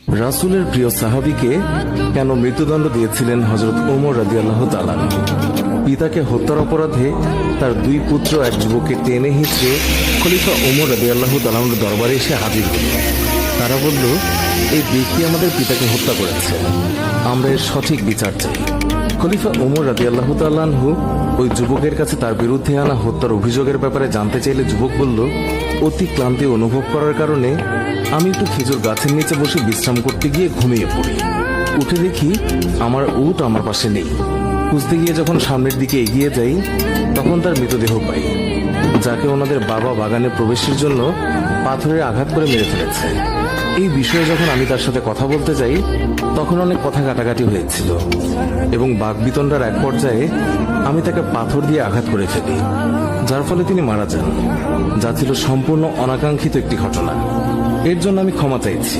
রাসূলের প্রিয় সাহাবীকে কেন মৃত্যুদণ্ড দিয়েছিলেন হযরত ওমর রাদিয়াল্লাহু তাআলা? পিতাকে হত্যার অপরাধে তার দুই পুত্র এক যুবককে টেনে হিঁচড়ে খলিফা ওমর রাদিয়াল্লাহু তাআলার দরবারে এসে হাজির হল। তারা বলল, এই ব্যক্তি আমাদের পিতাকে হত্যা করেছে, আমরা এর সঠিক বিচার চাই। খলিফা ওমর রাদিয়াল্লাহু তাআলা আনহু ওই যুবকের কাছে তার বিরুদ্ধে আনা হত্যার অভিযোগের ব্যাপারে জানতে চাইলে যুবক বলল, অতি ক্লান্তি অনুভব করার কারণে আমি একটু খেজুর গাছের নিচে বসে বিশ্রাম করতে গিয়ে ঘুমিয়ে পড়ি। উঠে দেখি আমার উট আমার পাশে নেই। খুঁজতে গিয়ে যখন সামনের দিকে এগিয়ে যাই, তখন তার মৃতদেহ পাই, যাকে ওনাদের বাবা বাগানে প্রবেশের জন্য পাথরে আঘাত করে মেরে ফেলেছে। এই বিষয়ে যখন আমি তার সাথে কথা বলতে যাই, তখন অনেক কথা কাটাকাটি হয়েছিল এবং বাকবিতণ্ডার এক পর্যায়ে আমি তাকে পাথর দিয়ে আঘাত করে ফেলি, যার ফলে তিনি মারা যান, যা ছিল সম্পূর্ণ অনাকাঙ্ক্ষিত একটি ঘটনা। এর জন্য আমি ক্ষমা চাইছি।